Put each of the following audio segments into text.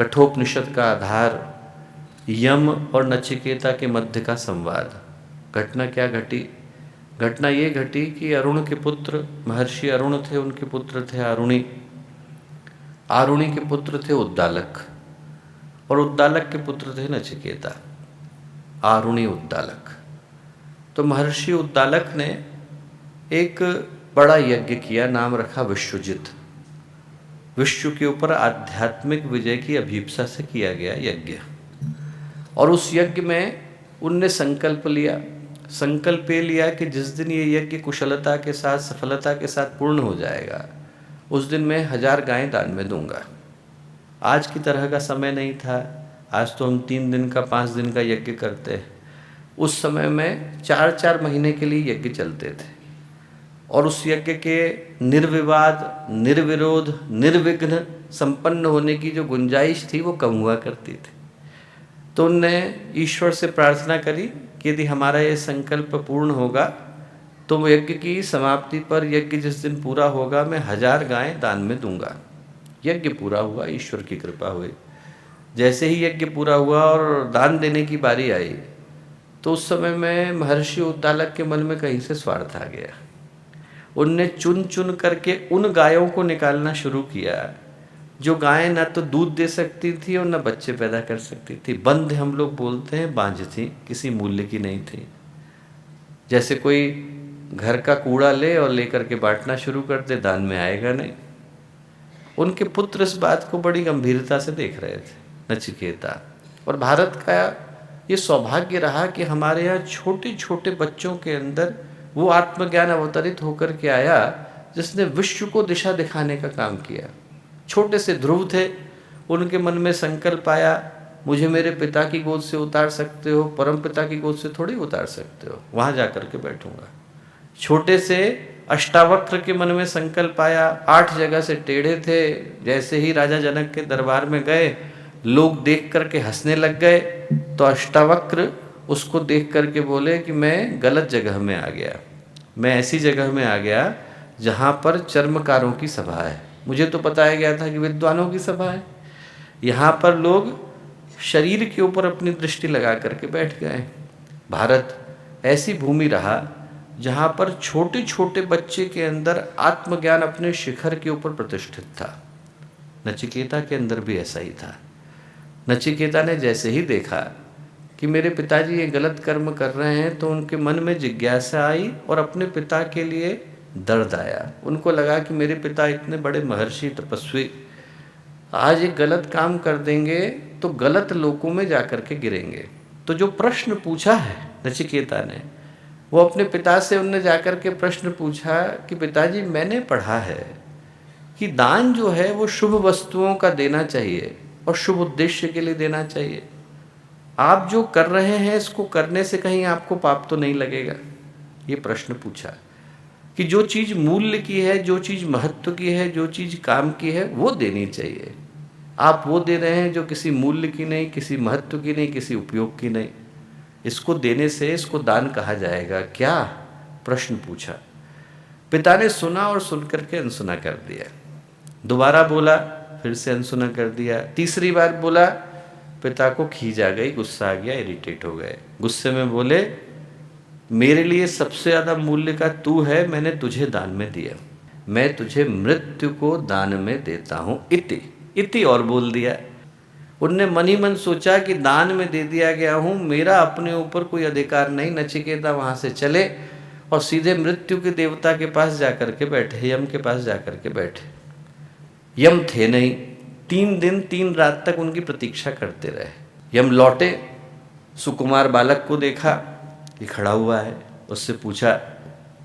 कठोपनिषद का आधार, यम और नचिकेता के मध्य का संवाद। घटना क्या घटी? घटना ये घटी कि अरुण के पुत्र, महर्षि अरुण थे, उनके पुत्र थे आरुणि। आरुणि के पुत्र थे उद्दालक, और उद्दालक के पुत्र थे नचिकेता। आरुणि उद्दालक। तो महर्षि उद्दालक ने एक बड़ा यज्ञ किया, नाम रखा विश्वजित। विश्व के ऊपर आध्यात्मिक विजय की अभीप्सा से किया गया यज्ञ। और उस यज्ञ में उनने संकल्प ये लिया कि जिस दिन ये यज्ञ कुशलता के साथ, सफलता के साथ पूर्ण हो जाएगा, उस दिन मैं 1000 गायें दान में दूंगा। आज की तरह का समय नहीं था, आज तो हम 3 दिन का, 5 दिन का यज्ञ करते हैं। उस समय में 4-4 महीने के लिए यज्ञ चलते थे, और उस यज्ञ के निर्विवाद, निर्विरोध, निर्विघ्न संपन्न होने की जो गुंजाइश थी वो कम हुआ करती थी। तो उनने ईश्वर से प्रार्थना करी कि यदि हमारा ये संकल्प पूर्ण होगा तो यज्ञ की समाप्ति पर, यज्ञ जिस दिन पूरा होगा, मैं 1000 गायें दान में दूंगा। यज्ञ पूरा हुआ, ईश्वर की कृपा हुई। जैसे ही यज्ञ पूरा हुआ और दान देने की बारी आई, तो उस समय में महर्षि उद्दालक के मन में कहीं से स्वार्थ आ गया। उनने चुन चुन करके उन गायों को निकालना शुरू किया जो गायें ना तो दूध दे सकती थी और ना बच्चे पैदा कर सकती थी। बंध हम लोग बोलते हैं, बांझ थी, किसी मूल्य की नहीं थी। जैसे कोई घर का कूड़ा ले और लेकर के बांटना शुरू कर दे, दान में आएगा नहीं। उनके पुत्र इस बात को बड़ी गंभीरता से देख रहे थे, नचिकेता। और भारत का ये सौभाग्य रहा कि हमारे यहाँ छोटे छोटे बच्चों के अंदर वो आत्मज्ञान अवतरित होकर के आया जिसने विश्व को दिशा दिखाने का काम किया। छोटे से ध्रुव थे, उनके मन में संकल्प आया, मुझे मेरे पिता की गोद से उतार सकते हो, परम पिता की गोद से थोड़ी उतार सकते हो, वहाँ जा कर के बैठूंगा। छोटे से अष्टावक्र के मन में संकल्प आया, 8 जगह से टेढ़े थे। जैसे ही राजा जनक के दरबार में गए, लोग देख करके हंसने लग गए, तो अष्टावक्र उसको देख करके बोले कि मैं गलत जगह में आ गया, मैं ऐसी जगह में आ गया जहाँ पर चर्मकारों की सभा है। मुझे तो बताया गया था कि विद्वानों की सभा है, यहाँ पर लोग शरीर के ऊपर अपनी दृष्टि लगा करके बैठ गए। भारत ऐसी भूमि रहा जहाँ पर छोटे छोटे बच्चे के अंदर आत्मज्ञान अपने शिखर के ऊपर प्रतिष्ठित था। नचिकेता के अंदर भी ऐसा ही था। नचिकेता ने जैसे ही देखा कि मेरे पिताजी ये गलत कर्म कर रहे हैं, तो उनके मन में जिज्ञासा आई और अपने पिता के लिए दर्द आया। उनको लगा कि मेरे पिता इतने बड़े महर्षि, तपस्वी, आज एक गलत काम कर देंगे तो गलत लोकों में जाकर के गिरेंगे। तो जो प्रश्न पूछा है नचिकेता ने, वो अपने पिता से उनने जाकर के प्रश्न पूछा कि पिताजी, मैंने पढ़ा है कि दान जो है वो शुभ वस्तुओं का देना चाहिए और शुभ उद्देश्य के लिए देना चाहिए। आप जो कर रहे हैं इसको करने से कहीं आपको पाप तो नहीं लगेगा? ये प्रश्न पूछा कि जो चीज़ मूल्य की है, जो चीज़ महत्व की है, जो चीज़ काम की है, वो देनी चाहिए। आप वो दे रहे हैं जो किसी मूल्य की नहीं, किसी महत्व की नहीं, किसी उपयोग की नहीं। इसको देने से इसको दान कहा जाएगा क्या? प्रश्न पूछा। पिता ने सुना और सुन करके अनसुना कर दिया। दोबारा बोला, फिर से अनसुना कर दिया। तीसरी बार बोला, पिता को खींच आ गई, गुस्सा आ गया, इरिटेट हो गए। गुस्से में बोले, मेरे लिए सबसे ज़्यादा मूल्य का तू है, मैंने तुझे दान में दिया, मैं तुझे मृत्यु को दान में देता हूँ। इति और बोल दिया। उनने मन ही मन सोचा कि दान में दे दिया गया हूँ, मेरा अपने ऊपर कोई अधिकार नहीं। नचिकेता वहाँ से चले और सीधे मृत्यु के देवता के पास जाकर के बैठे, यम के पास जाकर के बैठे। यम थे नहीं। 3 दिन 3 रात तक उनकी प्रतीक्षा करते रहे। यम लौटे, सुकुमार बालक को देखा कि खड़ा हुआ है। उससे पूछा,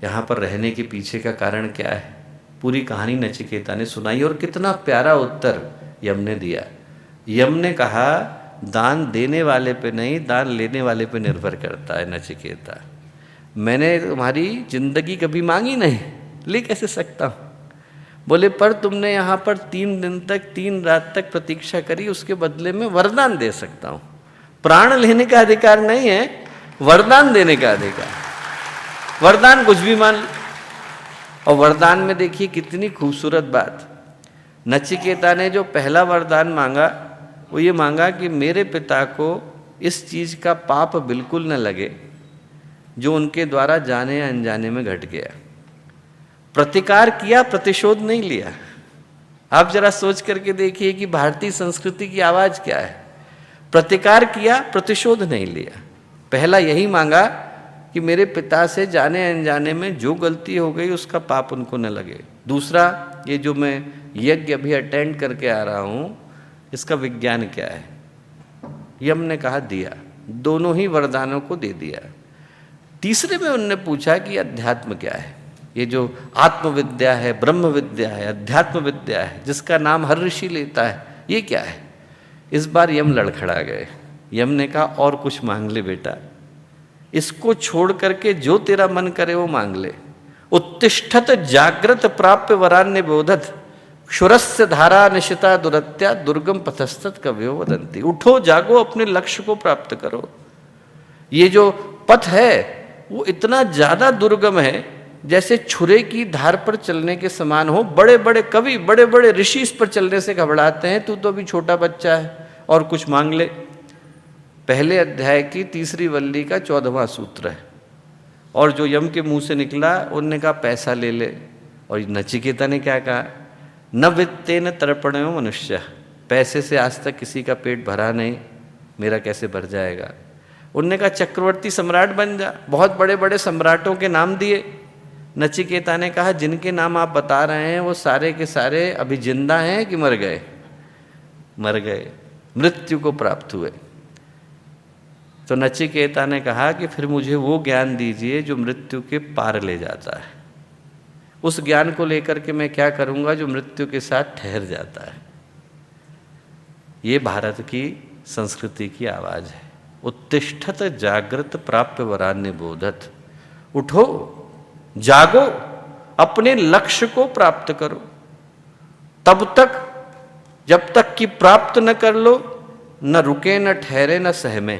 यहाँ पर रहने के पीछे का कारण क्या है? पूरी कहानी नचिकेता ने सुनाई और कितना प्यारा उत्तर यम ने दिया। यम ने कहा, दान देने वाले पे नहीं, दान लेने वाले पे निर्भर करता है नचिकेता। मैंने तुम्हारी जिंदगी कभी मांगी नहीं, ले कैसे सकता हूँ? बोले, पर तुमने यहाँ पर 3 दिन तक 3 रात तक प्रतीक्षा करी, उसके बदले में वरदान दे सकता हूँ। प्राण लेने का अधिकार नहीं है, वरदान देने का अधिकार। वरदान कुछ भी मान लो। और वरदान में देखिए कितनी खूबसूरत बात। नचिकेता ने जो पहला वरदान मांगा, वो ये मांगा कि मेरे पिता को इस चीज़ का पाप बिल्कुल न लगे जो उनके द्वारा जाने या अनजाने में घट गया। प्रतिकार किया, प्रतिशोध नहीं लिया। आप जरा सोच करके देखिए कि भारतीय संस्कृति की आवाज़ क्या है। प्रतिकार किया, प्रतिशोध नहीं लिया। पहला यही मांगा कि मेरे पिता से जाने अनजाने में जो गलती हो गई उसका पाप उनको न लगे। दूसरा, ये जो मैं यज्ञ अभी अटेंड करके आ रहा हूँ, इसका विज्ञान क्या है? यम ने कहा दिया, दोनों ही वरदानों को दे दिया। तीसरे में उनने पूछा कि अध्यात्म क्या है? ये जो आत्मविद्या है, ब्रह्म विद्या है, अध्यात्म विद्या है, जिसका नाम हर ऋषि लेता है, ये क्या है? इस बार यम लड़खड़ा गए। यम ने कहा और कुछ मांग ले बेटा, इसको छोड़ करके जो तेरा मन करे वो मांग ले। उत्तिष्ठत जागृत प्राप्य वरान्य बोधत क्षुरस्य धारा निशिता दुरत्या दुर्गम पथस्तत कव्यो वदंती। उठो, जागो, अपने लक्ष्य को प्राप्त करो। ये जो पथ है वो इतना ज्यादा दुर्गम है जैसे छुरे की धार पर चलने के समान हो। बड़े बड़े कवि, बड़े बड़े ऋषि इस पर चलने से घबराते हैं। तू तो अभी छोटा बच्चा है और कुछ मांग ले। पहले अध्याय की तीसरी वल्ली का 14वां सूत्र है। और जो यम के मुंह से निकला, उनने कहा पैसा ले ले। और नचिकेता ने क्या कहा? न वित्तेन तर्पणयो मनुष्य, पैसे से आज तक किसी का पेट भरा नहीं, मेरा कैसे भर जाएगा? उनने कहा चक्रवर्ती सम्राट बन जा। बहुत बड़े बड़े सम्राटों के नाम दिए। नचिकेता ने कहा जिनके नाम आप बता रहे हैं वो सारे के सारे अभी जिंदा हैं कि मर गए? मर गए, मृत्यु को प्राप्त हुए। तो नचिकेता ने कहा कि फिर मुझे वो ज्ञान दीजिए जो मृत्यु के पार ले जाता है। उस ज्ञान को लेकर के मैं क्या करूंगा जो मृत्यु के साथ ठहर जाता है। ये भारत की संस्कृति की आवाज है। उत्तिष्ठत जागृत प्राप्य वरान्य बोधत। उठो, जागो, अपने लक्ष्य को प्राप्त करो। तब तक, जब तक कि प्राप्त न कर लो, न रुके, न ठहरे, न सहमे।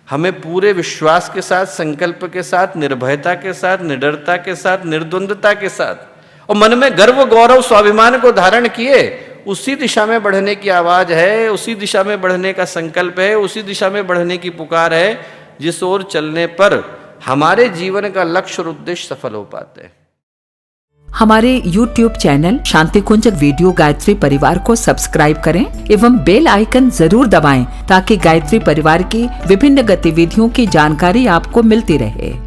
हमें पूरे विश्वास के साथ, संकल्प के साथ, निर्भयता के साथ, निडरता के साथ, निर्द्वंद्वता के साथ और मन में गर्व, गौरव, स्वाभिमान को धारण किए उसी दिशा में बढ़ने की आवाज है, उसी दिशा में बढ़ने का संकल्प है, उसी दिशा में बढ़ने की पुकार है, जिस ओर चलने पर हमारे जीवन का लक्ष्य और उद्देश्य सफल हो पाते हैं। हमारे YouTube चैनल शांति कुंज वीडियो गायत्री परिवार को सब्सक्राइब करें एवं बेल आइकन जरूर दबाएं ताकि गायत्री परिवार की विभिन्न गतिविधियों की जानकारी आपको मिलती रहे।